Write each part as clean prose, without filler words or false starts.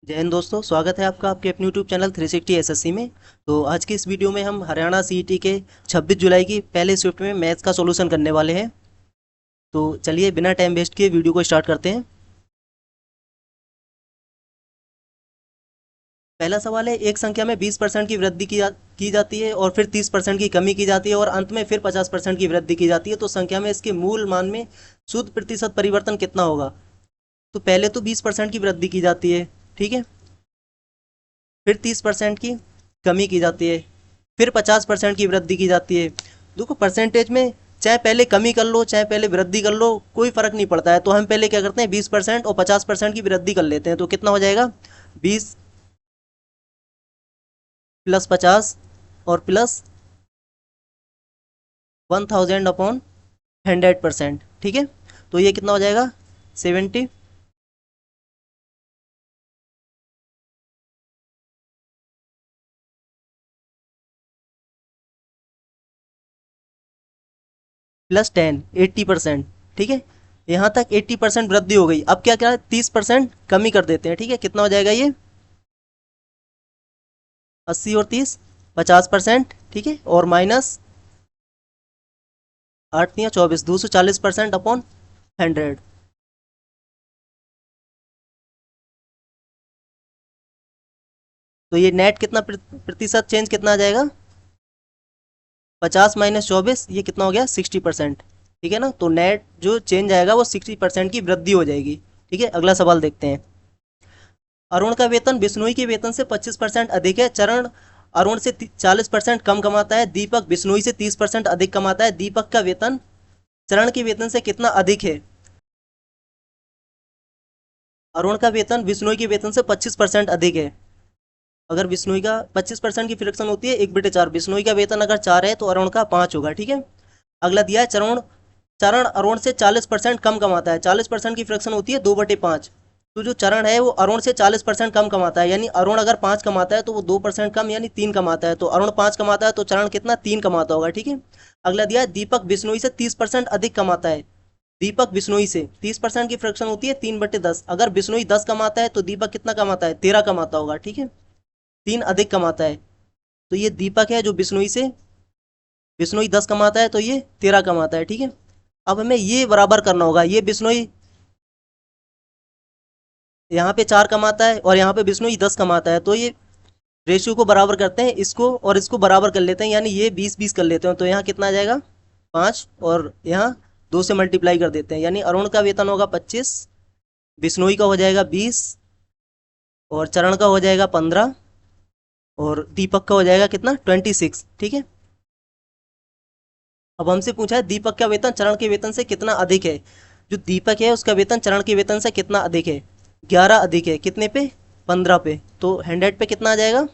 जय हिंद दोस्तों, स्वागत है आपका आपके अपने यूट्यूब चैनल 360 एसएससी में। तो आज की इस वीडियो में हम हरियाणा सीईटी के 26 जुलाई की पहले शिफ्ट में मैथ्स का सॉल्यूशन करने वाले हैं। तो चलिए बिना टाइम वेस्ट किए वीडियो को स्टार्ट करते हैं। पहला सवाल है, एक संख्या में 20% की वृद्धि की जाती है और फिर 30% की कमी की जाती है और अंत में फिर 50% की वृद्धि की जाती है, तो संख्या में इसके मूल मान में शुद्ध प्रतिशत परिवर्तन कितना होगा। तो पहले तो 20% की वृद्धि की जाती है, ठीक है, फिर 30% की कमी की जाती है, फिर 50% की वृद्धि की जाती है। देखो परसेंटेज में चाहे पहले कमी कर लो चाहे पहले वृद्धि कर लो, कोई फर्क नहीं पड़ता है। तो हम पहले क्या करते हैं, 20% और 50% की वृद्धि कर लेते हैं। तो कितना हो जाएगा, 20 प्लस 50 और प्लस 1000/100%, ठीक है। तो ये कितना हो जाएगा, 70 प्लस 10, 80%, ठीक है। यहाँ तक 80% वृद्धि हो गई। अब क्या क्या है, 30% कमी कर देते हैं, ठीक है। कितना हो जाएगा ये, 80 और 30, 50%, ठीक है, और माइनस 8 या 24, 240%/100। तो ये नेट कितना प्रतिशत चेंज कितना आ जाएगा, 50 माइनस 24, ये कितना हो गया, 60%, ठीक है ना। तो नेट जो चेंज आएगा वो 60% की वृद्धि हो जाएगी, ठीक है। अगला सवाल देखते हैं। अरुण का वेतन बिश्नोई के वेतन से 25% अधिक है। चरण अरुण से 40% कम कमाता है। दीपक बिश्नोई से 30% अधिक कमाता है। दीपक का वेतन चरण के वेतन से कितना अधिक है। अरुण का वेतन बिश्नोई के वेतन से 25% अधिक है। अगर बिश्नोई का 25% की फ्रैक्शन होती है 1/4, बिश्नोई का वेतन अगर 4 है तो अरुण का 5 होगा, ठीक है। अगला दिया है, चरण चरण अरुण से 40% कम कमाता है। 40% की फ्रैक्शन होती है 2/5। तो जो चरण है वो अरुण से 40% कम कमाता है, यानी अरुण अगर 5 कमाता है तो वो 2% कम यानी 3 कमाता है। तो अरुण 5 कमाता है तो चरण कितना, 3 कमाता होगा, ठीक है। अगला दिया है, दीपक बिश्नोई से 30% अधिक कमाता है। दीपक बिश्नोई से 30% की फ्रैक्शन होती है 3/10। अगर बिश्नोई 10 कमाता है तो दीपक कितना कमाता है, 13 कमाता होगा, ठीक है। 3 अधिक कमाता है। तो ये दीपक है जो बिश्नोई 10 कमाता है तो ये 13 कमाता है, ठीक है। अब हमें ये बराबर करना होगा, ये बिश्नोई यहाँ पे 4 कमाता है और यहाँ पे बिश्नोई 10 कमाता है। तो ये रेशियो को बराबर करते हैं, इसको और इसको बराबर कर लेते हैं, यानी ये 20-20 कर लेते हैं। तो यहाँ कितना आ जाएगा, 5, और यहाँ 2 से मल्टीप्लाई कर देते हैं, यानी अरुण का वेतन होगा 25, बिश्नोई का हो जाएगा 20, और चरण का हो जाएगा 15, और दीपक का हो जाएगा कितना, 26, ठीक है। अब हमसे पूछा है दीपक का वेतन चरण के वेतन से कितना अधिक है। जो दीपक है उसका वेतन चरण के वेतन से कितना अधिक है, 11 अधिक है। कितने पे, 15 पे। तो 100 पे कितना आ जाएगा,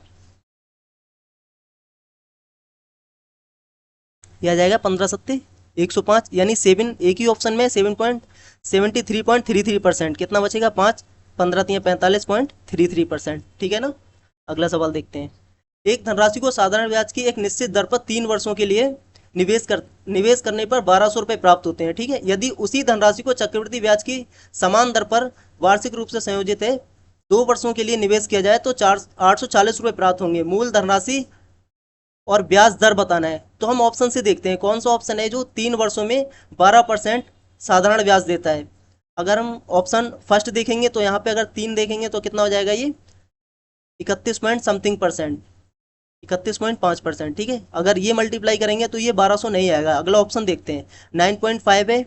ये आ जाएगा 15 सत्ते 105, यानी 7, एक ही ऑप्शन में 73.33%। कितना बचेगा, 5, 15 तिया 45.33%, ठीक है ना। अगला सवाल देखते हैं। एक धनराशि को साधारण ब्याज की एक निश्चित दर पर 3 वर्षों के लिए निवेश करने पर 1200 रुपये प्राप्त होते हैं, ठीक है। यदि उसी धनराशि को चक्रवृद्धि ब्याज की समान दर पर वार्षिक रूप से संयोजित है 2 वर्षों के लिए निवेश किया जाए तो 840 रुपये प्राप्त होंगे। मूल धनराशि और ब्याज दर बताना है। तो हम ऑप्शन से देखते हैं कौन सा ऑप्शन है जो 3 वर्षों में 12% साधारण ब्याज देता है। अगर हम ऑप्शन फर्स्ट देखेंगे तो यहाँ पे अगर 3 देखेंगे तो कितना हो जाएगा, ये 31 पॉइंट समथिंग परसेंट, 31.5%, ठीक है। अगर ये मल्टीप्लाई करेंगे तो ये 1200 नहीं आएगा। अगला ऑप्शन देखते हैं, 9.5 है,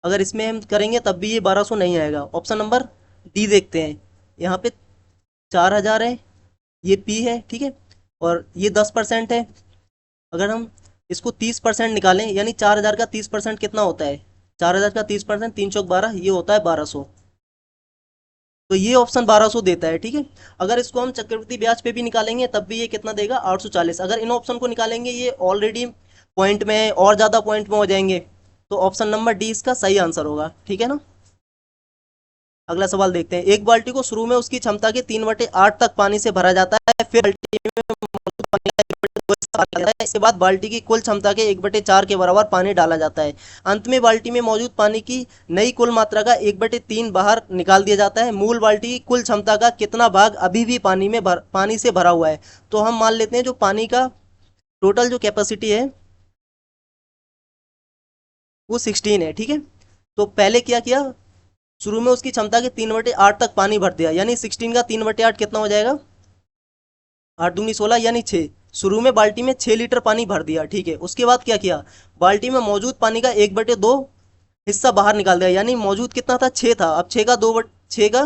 अगर इसमें हम करेंगे तब भी ये 1200 नहीं आएगा। ऑप्शन नंबर डी देखते हैं, यहाँ पे 4000 है, ये पी है, ठीक है, और ये 10% है। अगर हम इसको 30% निकालें, यानी 4000 का 30% कितना होता है, 4000 का 30%, 3 चौक 12, ये होता है 1200। तो ये ऑप्शन 1200 देता है, ठीक है। अगर इसको हम चक्रवृद्धि ब्याज पे भी निकालेंगे तब भी ये कितना देगा, 840। अगर इन ऑप्शन को निकालेंगे ये ऑलरेडी पॉइंट में और ज़्यादा पॉइंट में हो जाएंगे। तो ऑप्शन नंबर डी इसका सही आंसर होगा, ठीक है ना। अगला सवाल देखते हैं। एक बाल्टी को शुरू में उसकी क्षमता के 3/8 तक पानी से भरा जाता है, फिर बाल्टी में मौजूद पानी का 1/2 इसके बाद बाल्टी की कुल क्षमता के 1/4 के बराबर पानी डाला जाता है। अंत में बाल्टी में मौजूद पानी की नई कुल मात्रा का 1/3 बाहर निकाल दिया जाता है। मूल बाल्टी की कुल क्षमता का कितना भाग अभी भी पानी से भरा हुआ है? तो हम मान लेते हैं जो पानी का टोटल जो कैपेसिटी है वो 16 है, ठीक है। तो पहले क्या किया, शुरू में उसकी क्षमता के 3/8 तक पानी भर दिया, यानी 16 का 3/8 कितना हो जाएगा? 8 दूनी 16 यानी 6। शुरू में बाल्टी में 6 लीटर पानी भर दिया, ठीक है। उसके बाद क्या किया, बाल्टी में मौजूद पानी का 1/2 हिस्सा बाहर निकाल दिया, यानी मौजूद कितना था? 6 था। अब 6 का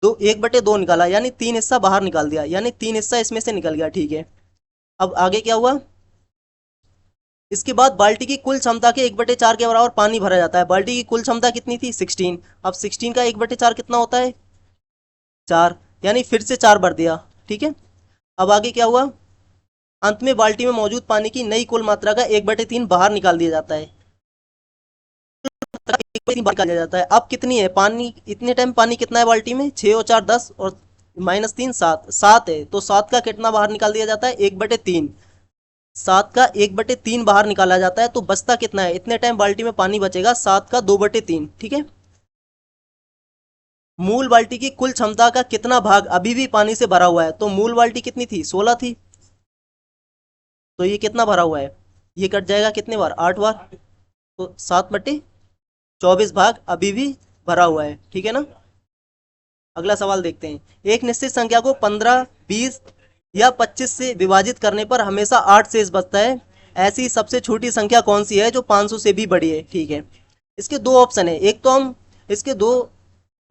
1/2 निकाला, यानी 3 हिस्सा बाहर निकाल दिया, यानी 3 हिस्सा इसमें से निकल गया, ठीक है। अब आगे क्या हुआ, इसके बाद बाल्टी की कुल क्षमता के 1/4 के बराबर पानी भरा जाता है। बाल्टी की कुल क्षमता कितनी थी? 16। अब 16 का 1/4 कितना होता है? 4, यानी फिर से 4 भर दिया, ठीक है। अब आगे क्या हुआ, अंत में बाल्टी में मौजूद पानी की नई कुल मात्रा का 1/3 बाहर निकाल दिया जाता है। 1/3 बाहर निकाल दिया जाता है। अब कितनी है पानी, इतने टाइम पानी कितना है बाल्टी में? 6 और 4 10 और -3 7 है। तो 7 का कितना बाहर निकाल दिया जाता है? 1/3। 7 का 1/3 बाहर निकाला जाता है, तो बचता कितना है? इतने टाइम बाल्टी में पानी बचेगा 7 का 2/3, ठीक है। मूल बाल्टी की कुल क्षमता का कितना भाग अभी भी पानी से भरा हुआ है? तो मूल बाल्टी कितनी थी? 16 थी। तो ये कितना भरा हुआ है? ये कट जाएगा कितने बार? 8 बार। तो 7/24 भाग अभी भी भरा हुआ है, ठीक है ना। अगला सवाल देखते हैं। एक निश्चित संख्या को 15, 20 या 25 से विभाजित करने पर हमेशा 8 शेष बचता है। ऐसी सबसे छोटी संख्या कौन सी है जो 500 से भी बड़ी है? ठीक है, इसके दो ऑप्शन है। एक तो हम इसके दो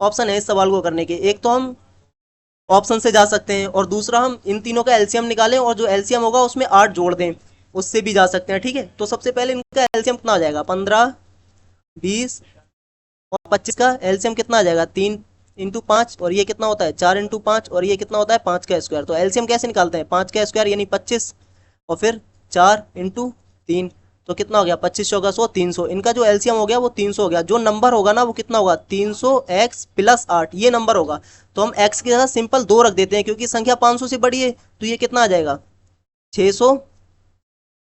ऑप्शन है इस सवाल को करने के। एक तो हम ऑप्शन से जा सकते हैं और दूसरा हम इन तीनों का एलसीएम निकालें और जो एलसीएम होगा उसमें 8 जोड़ दें, उससे भी जा सकते हैं, ठीक है। तो सबसे पहले इनका एलसीएम कितना आ जाएगा? 15, 20 और 25 का एलसीएम कितना आ जाएगा? 3 × 5, और ये कितना होता है? 4 × 5, और ये कितना होता है? 5 का स्क्वायर। तो एलसीएम कैसे निकालते हैं? 5 का स्क्वायर यानी 25, और फिर 4 × 3, तो कितना हो गया? 25 चौका 100, 300। इनका जो एलसीएम हो गया वो 300 हो गया। जो नंबर होगा ना वो कितना होगा? 300x + 8, ये नंबर होगा। तो हम x के साथ सिंपल 2 रख देते हैं क्योंकि संख्या 500 से बड़ी है। तो ये कितना आ जाएगा? 600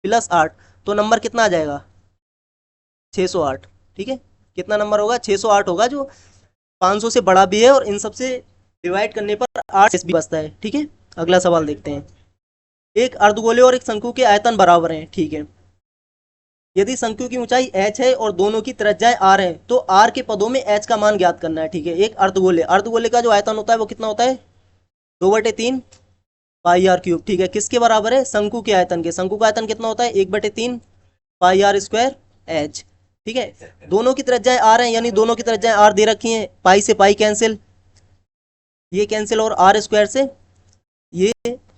+ 8, तो नंबर कितना आ जाएगा? 608, ठीक है। कितना नंबर होगा? 608 होगा, जो 500 से बड़ा भी है और इन सब से डिवाइड करने पर 8 भी बचता है, ठीक है। अगला सवाल देखते हैं। एक अर्धगोले और एक शंकु के आयतन बराबर हैं, ठीक है। यदि शंकु की ऊंचाई h है और दोनों की त्रिज्याएं r है तो r के पदों में h का मान ज्ञात करना है, ठीक है। एक अर्धगोले का जो आयतन होता है वो कितना होता है? 2/3 πr³, ठीक है। किसके बराबर है? शंकु के आयतन के। शंकु का आयतन कितना होता है? 1/3 πr² h, ठीक है। दोनों की त्रिज्याएं r हैं, यानी दोनों की त्रिज्याएं r दे रखी हैं। पाई से पाई कैंसिल, ये कैंसिल, और r² से ये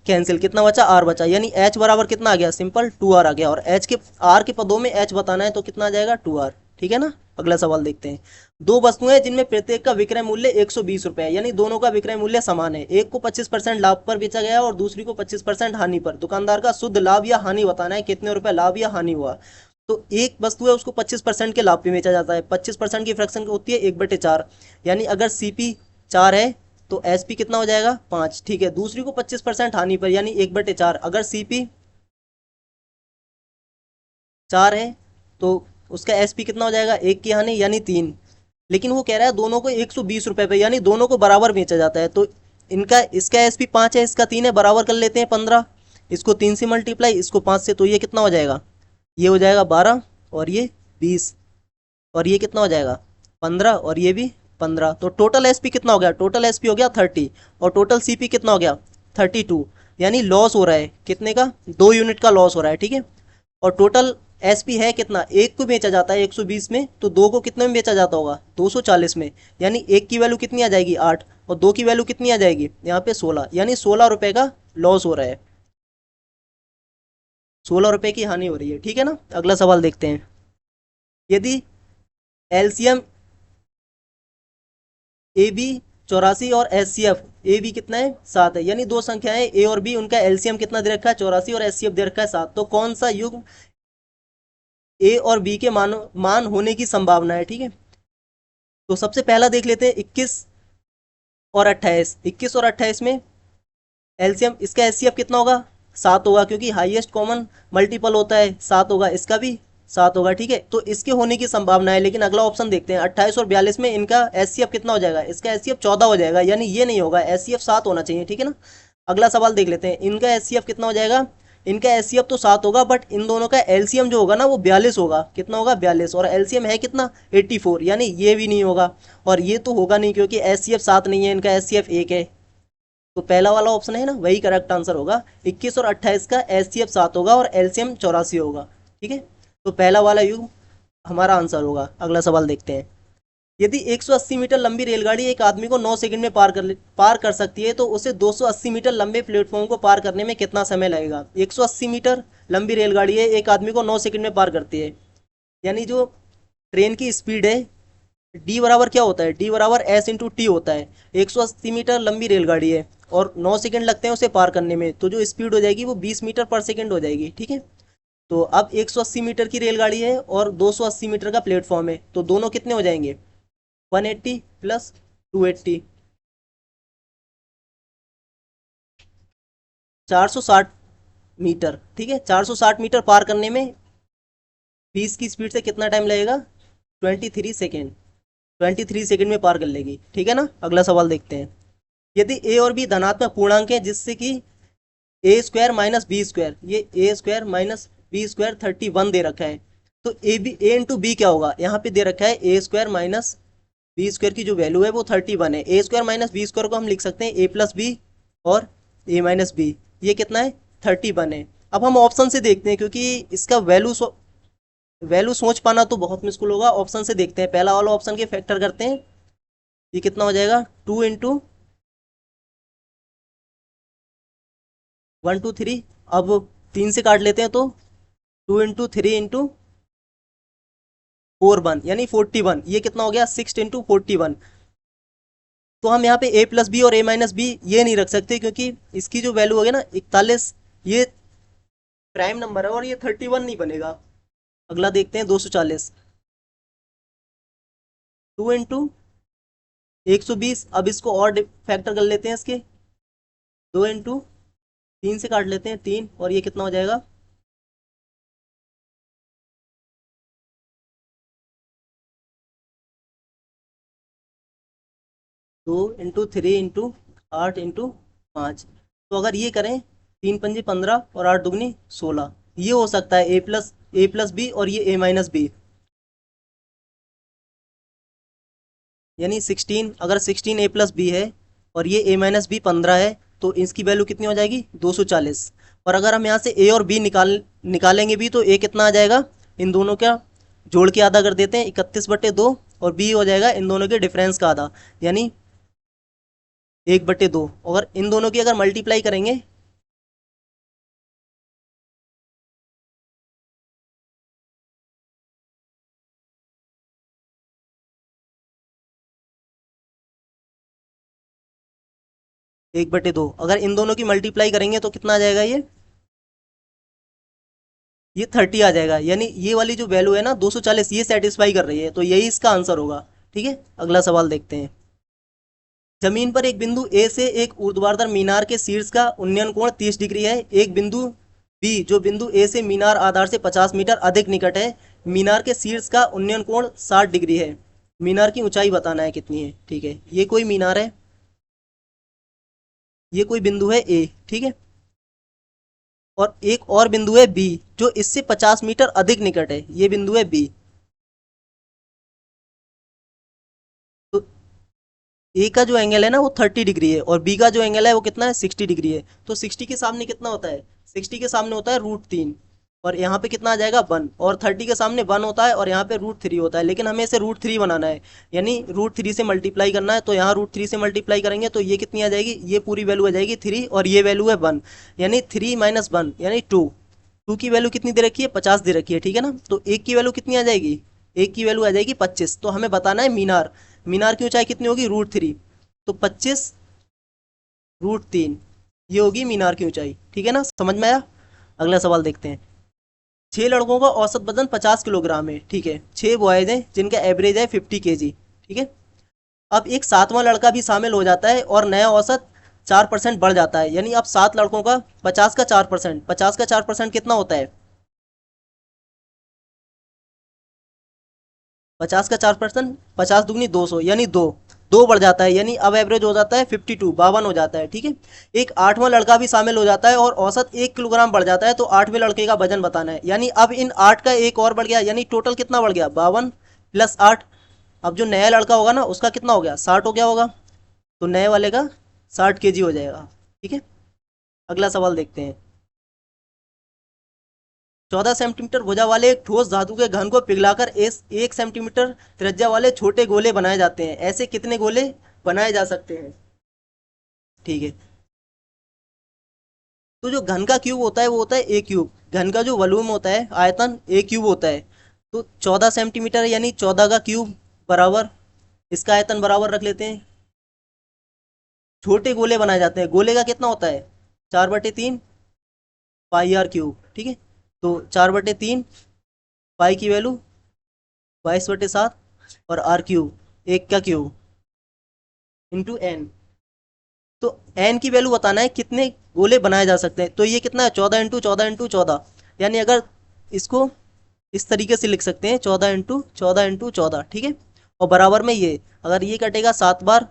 कैंसिल। कितना बचा? r बचा, यानी h बराबर कितना आ गया? सिंपल 2r आ गया। और h के r के पदों में h बताना है तो कितना आ जाएगा? 2r, ठीक है ना। अगला सवाल देखते हैं। दो वस्तुएं जिनमें प्रत्येक का विक्रय मूल्य 120 रुपए है, यानी दोनों का विक्रय मूल्य समान है। एक को 25% लाभ पर बेचा गया और दूसरी को 25% हानि पर। दुकानदार का शुद्ध लाभ या हानि बताना है, कितने रुपए लाभ या हानि हुआ। तो एक वस्तु है उसको 25% के लाभ पे बेचा जाता है। 25% की फ्रैक्शन होती है 1/4, यानी अगर सीपी 4 है तो एसपी कितना हो जाएगा? 5, ठीक है। दूसरी को 25% हानि पर, यानी 1/4। अगर सीपी 4 है तो उसका एसपी कितना हो जाएगा? 1 की हानि, यानी 3। लेकिन वो कह रहा है दोनों को 120 रुपए पे, यानी दोनों को बराबर बेचा जाता है। तो इसका एसपी 5 है, इसका 3 है, बराबर कर लेते हैं 15। इसको 3 से मल्टीप्लाई, इसको 5 से, तो ये कितना हो जाएगा? ये हो जाएगा 12 और ये 20, और ये कितना हो जाएगा? 15, और ये भी 15। तो टोटल एसपी कितना हो गया? टोटल एसपी हो गया 30, और टोटल सीपी कितना हो गया? 32, यानी लॉस हो रहा है कितने का? 2 यूनिट का लॉस हो रहा है, ठीक है। और टोटल एसपी है कितना? एक को बेचा जाता है 120 में, तो दो को कितने में बेचा जाता होगा? 240 में, यानी एक की वैल्यू कितनी आ जाएगी? 8, और दो की वैल्यू कितनी आ जाएगी? यहाँ पे 16, यानी 16 रुपए का लॉस हो रहा है, 16 रुपए की हानि हो रही है, ठीक है ना। अगला सवाल देखते हैं। यदि एलसीएम ए बी 84 और H C F A B कितना है? 7 है, यानी दो संख्याएं ए और बी, उनका एलसीएम कितना दे रखा है? 84, और एच सी एफ दे रखा है 7। तो कौन सा युग्म ए और बी के मान होने की संभावना है, ठीक है। तो सबसे पहला देख लेते हैं 21 और 28। 21 और 28 में एलसीएम, इसका एचसीएफ कितना होगा? 7 होगा, क्योंकि हाईएस्ट कॉमन मल्टीपल होता है 7 होगा, इसका भी 7 होगा। ठीक है, तो इसके होने की संभावना है। लेकिन अगला ऑप्शन देखते हैं, 28 और 42 में इनका एचसीएफ कितना हो जाएगा? इसका एचसीएफ 14 हो जाएगा, यानी ये नहीं होगा, एचसीएफ 7 होना चाहिए। ठीक है ना। अगला सवाल देख लेते हैं, इनका एचसीएफ कितना हो जाएगा? इनका एचसीएफ तो 7 होगा, बट इन दोनों का एलसीएम जो होगा ना वो 42 होगा। कितना होगा? 42। और एलसीएम है कितना? 84, यानी ये भी नहीं होगा। और ये तो होगा नहीं, क्योंकि एचसीएफ 7 नहीं है, इनका एचसीएफ 1 है। तो पहला वाला ऑप्शन है ना, वही करेक्ट आंसर होगा। 21 और 28 का एचसीएफ 7 होगा और एलसीएम 84 होगा। ठीक है, तो पहला वाला युग हमारा आंसर होगा। अगला सवाल देखते हैं, यदि 180 मीटर लंबी रेलगाड़ी एक आदमी को 9 सेकंड में पार कर सकती है, तो उसे 280 मीटर लंबे प्लेटफॉर्म को पार करने में कितना समय लगेगा? 180 मीटर लंबी रेलगाड़ी है, एक आदमी को 9 सेकंड में पार करती है, यानी जो ट्रेन की स्पीड है, डी बराबर क्या होता है? डी बराबर एस इंटू टी होता है। 180 मीटर लंबी रेलगाड़ी है और 9 सेकंड लगते हैं उसे पार करने में, तो जो स्पीड हो जाएगी वो 20 मीटर पर सेकंड हो जाएगी। ठीक है, तो अब 180 मीटर की रेलगाड़ी है और 280 मीटर का प्लेटफॉर्म है, तो दोनों कितने हो जाएंगे? 180 प्लस 280, 460 मीटर। ठीक है, 460 मीटर पार करने में 20 की स्पीड से कितना टाइम लगेगा? 23 सेकेंड। 23 सेकेंड में पार कर लेगी। ठीक है ना। अगला सवाल देखते हैं, यदि ए और बी धनात्मक पूर्णांक है, जिससे कि ए स्क्वायर माइनस बी स्क्वायर, ये ए स्क्वायर माइनस बी स्क्वायर 31 दे रखा है, तो ए इंटू बी क्या होगा? यहाँ पे दे रखा है ए स्क्वायर माइनस बी स्क्वायर की जो वैल्यू है वो 31 है। ए स्क्वायर माइनस बी स्क्वायर को हम लिख सकते हैं ए प्लस बी और ए माइनस बी, ये कितना है? 31 है। अब हम ऑप्शन से देखते हैं, क्योंकि इसका वैल्यू सोच पाना तो बहुत मुश्किल होगा। ऑप्शन से देखते हैं, पहला वाला ऑप्शन के फैक्टर करते हैं, ये कितना हो जाएगा? 2 इंटू 1 2 3, अब 3 से काट लेते हैं तो 2 इंटू 3 इंटू 4 1, यानी 41, ये कितना हो गया? 6 इंटू 41। तो हम यहाँ पे ए प्लस बी और ए माइनस बी ये नहीं रख सकते, क्योंकि इसकी जो वैल्यू होगी ना 41, ये प्राइम नंबर है और ये 31 नहीं बनेगा। अगला देखते हैं 240, 2 इंटू 120। अब इसको और फैक्टर कर लेते हैं, इसके 2 इंटू 3 से काट लेते हैं 3, और ये कितना हो जाएगा? 2 इंटू 3 इंटू 8 इंटू 5। तो अगर ये करें, 3 पंजे 15 और 8 दुगनी 16, ये हो सकता है ए प्लस बी और ये ए माइनस बी, यानी 16। अगर 16 ए प्लस बी है और ये ए माइनस बी 15 है, तो इसकी वैल्यू कितनी हो जाएगी? 240। और अगर हम यहाँ से ए और बी निकालेंगे भी, तो ए कितना आ जाएगा? इन दोनों का जोड़ के आधा कर देते हैं, 31/2, और बी हो जाएगा इन दोनों के डिफरेंस का आधा, यानी 1/2। अगर इन दोनों की अगर मल्टीप्लाई करेंगे, एक बटे दो, अगर इन दोनों की मल्टीप्लाई करेंगे तो कितना आ जाएगा? ये 30 आ जाएगा, यानी ये वाली जो वैल्यू है ना 240, ये सेटिस्फाई कर रही है, तो यही इसका आंसर होगा। ठीक है, अगला सवाल देखते हैं, जमीन पर एक बिंदु ए से एक ऊर्ध्वाधर मीनार के शीर्ष का उन्नयन कोण 30 डिग्री है। एक बिंदु बी, जो बिंदु ए से मीनार आधार से 50 मीटर अधिक निकट है, मीनार के शीर्ष का उन्नयन कोण 60 डिग्री है। मीनार की ऊंचाई बताना है कितनी है। ठीक है, ये कोई मीनार है, ये कोई बिंदु है ए। ठीक है, और एक और बिंदु है बी, जो इससे 50 मीटर अधिक निकट है, ये बिंदु है बी। तो ए का जो एंगल है ना वो 30 डिग्री है, और बी का जो एंगल है वो कितना है? 60 डिग्री है। तो 60 के सामने कितना होता है? 60 के सामने होता है √3, और यहाँ पे कितना आ जाएगा? 1। और 30 के सामने 1 होता है, और यहाँ पे √3 होता है, लेकिन हमें इसे √3 बनाना है, यानी √3 से मल्टीप्लाई करना है। तो यहाँ √3 से मल्टीप्लाई करेंगे तो ये कितनी आ जाएगी? ये पूरी वैल्यू आ जाएगी 3, और ये वैल्यू है 1, यानी 3 - 1 यानी 2। 2 की वैल्यू कितनी दे रखी है? 50 दे रखी है। ठीक है ना, तो एक की वैल्यू कितनी आ जाएगी? एक की वैल्यू आ जाएगी 25। तो हमें बताना है मीनार, मीनार की ऊंचाई कितनी होगी? √3, तो 25 √3, ये होगी मीनार की ऊंचाई। ठीक है ना, समझ में आया? अगला सवाल देखते हैं, 6 लड़कों का औसत वजन 50 किलोग्राम है। ठीक है, 6 बॉयज हैं जिनका एवरेज है 50 kg। ठीक है, अब एक 7वां लड़का भी शामिल हो जाता है और नया औसत 4% बढ़ जाता है, यानी अब 7 लड़कों का 50 का 4%, 50 का 4% कितना होता है? 50 का 4%, 50 दुगनी 200, यानी दो, दो बढ़ जाता है, यानी अब एवरेज हो जाता है 52, 52 हो जाता है। ठीक है, एक आठवां लड़का भी शामिल हो जाता है और औसत 1 किलोग्राम बढ़ जाता है, तो आठवें लड़के का वजन बताना है। यानी अब इन 8 का एक और बढ़ गया, यानी टोटल कितना बढ़ गया? 52 प्लस 8। अब जो नया लड़का होगा ना, उसका कितना हो गया? 60 हो गया होगा, तो नए वाले का 60 kg हो जाएगा। ठीक है, अगला सवाल देखते हैं। 14 सेंटीमीटर भुजा वाले एक ठोस धातु के घन को पिघलाकर 1 सेंटीमीटर त्रिज्या वाले छोटे गोले बनाए जाते हैं। ऐसे कितने गोले बनाए जा सकते हैं? ठीक है, तो जो घन का क्यूब होता है वो होता है ए क्यूब। घन का जो वॉल्यूम होता है, आयतन, ए क्यूब होता है। तो 14 सेंटीमीटर यानी 14 का क्यूब बराबर इसका आयतन बराबर रख लेते हैं। छोटे गोले बनाए जाते हैं, गोले का कितना होता है? 4/3 पाई आर क्यूब। ठीक है, तो 4/3 पाई की वैल्यू 22/7 और आर क्यूब, एक का क्यूब, इंटू एन। तो एन की वैल्यू बताना है कितने गोले बनाए जा सकते हैं। तो ये कितना है? 14 × 14 × 14, यानी अगर इसको इस तरीके से लिख सकते हैं, 14 × 14 × 14। ठीक है, और बराबर में ये, अगर ये कटेगा 7 बार,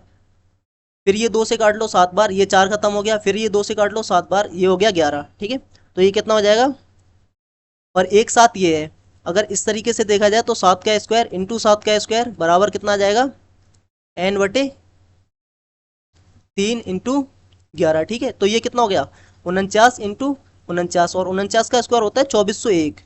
फिर ये 2 से काट लो 7 बार, ये 4 खत्म हो गया, फिर ये 2 से काट लो 7 बार, ये हो गया 11। ठीक है, तो ये कितना हो जाएगा? और एक साथ ये है, अगर इस तरीके से देखा जाए तो 7 का स्क्वायर इंटू 7 का स्क्वायर बराबर कितना आ जाएगा? n/3 × 11। ठीक है, तो ये कितना हो गया? 49 × 49, और 49 का स्क्वायर होता है 2401।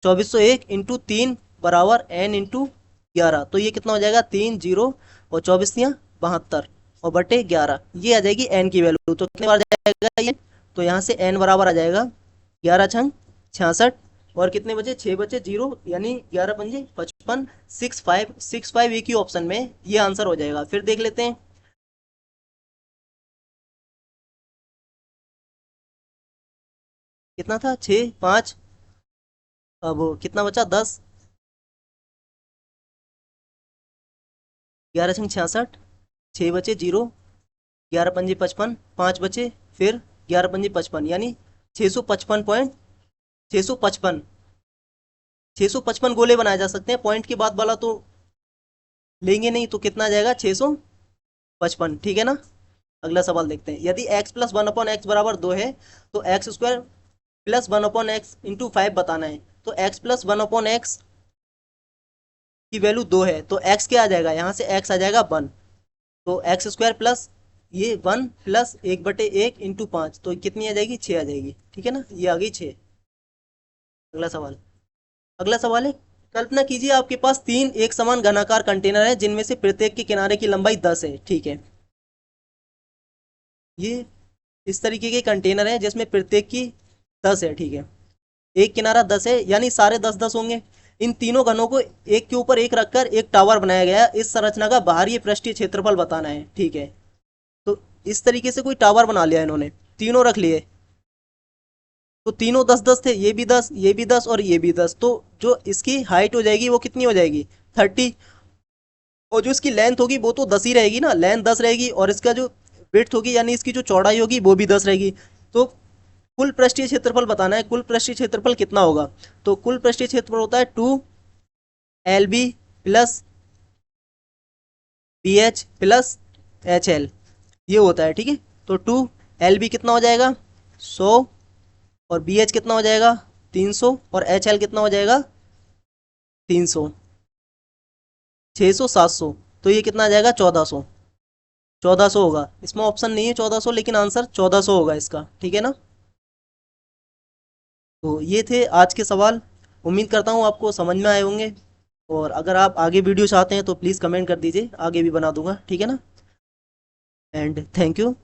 2401 इंटू 3 बराबर n/11, तो ये कितना हो जाएगा? 3 जीरो और 24 × 72 और बटे 11, ये आ जाएगी n की वैल्यू। तो कितने बार जाएगा ये? तो यहाँ से n बराबर आ जाएगा 11×6 = 66, और कितने बचे? 6 बचे, जीरो, यानी 11×5 = 55। 65 एक ही ऑप्शन में ये आंसर हो जाएगा। फिर देख लेते हैं कितना था, 6 5, अब कितना बचा? 10, 11×6 = 66, 6 बचे, जीरो, 11×5 = 55, 5 बचे, फिर 11×5 = 55, यानी 655 655 गोले बनाए जा सकते हैं। पॉइंट के बाद वाला तो लेंगे नहीं, तो कितना आ जाएगा? 655। ठीक है ना, अगला सवाल देखते हैं। यदि x प्लस 1/x बराबर 2 है, तो x² प्लस 1/x इंटू 5 बताना है। तो x प्लस 1/x की वैल्यू 2 है, तो x क्या आ जाएगा? यहाँ से x आ जाएगा 1, तो x² प्लस ये 1 प्लस 1/1 इंटू 5, तो कितनी आ जाएगी? 6 आ जाएगी। ठीक है ना, ये आ गई 6। अगला सवाल, अगला सवाल है, कल्पना कीजिए आपके पास 3 एक समान घनाकार कंटेनर है, जिनमें से प्रत्येक के किनारे की लंबाई 10 है। ठीक है, ये इस तरीके के कंटेनर है जिसमें प्रत्येक की 10 है। ठीक है, एक किनारा 10 है, यानी सारे 10-10 होंगे। इन तीनों घनों को एक के ऊपर एक रखकर एक टावर बनाया गया है। इस संरचना का बाहरी पृष्ठीय क्षेत्रफल बताना है। ठीक है, तो इस तरीके से कोई टावर बना लिया इन्होंने, तीनों रख लिए, तो तीनों 10-10 थे, ये भी 10, ये भी 10 और ये भी 10, तो जो इसकी हाइट हो जाएगी वो कितनी हो जाएगी? 30, और जो इसकी लेंथ होगी वो तो 10 ही रहेगी ना, लेंथ 10 रहेगी, और इसका जो विड्थ होगी यानी इसकी जो चौड़ाई होगी वो भी 10 रहेगी। तो कुल पृष्ठीय क्षेत्रफल बताना है, कुल पृष्ठीय क्षेत्रफल कितना होगा? तो कुल पृष्ठीय क्षेत्रफल होता है 2LB plus BH plus HL, ये होता है। ठीक है, तो 2LB कितना हो जाएगा? 100, और BH कितना हो जाएगा? 300, और HL कितना हो जाएगा? 300, 600 700, तो ये कितना आ जाएगा? 1400। 1400 होगा, इसमें ऑप्शन नहीं है 1400, लेकिन आंसर 1400 होगा इसका। ठीक है ना, तो ये थे आज के सवाल। उम्मीद करता हूँ आपको समझ में आए होंगे, और अगर आप आगे वीडियो चाहते हैं तो प्लीज़ कमेंट कर दीजिए, आगे भी बना दूंगा। ठीक है ना, एंड थैंक यू।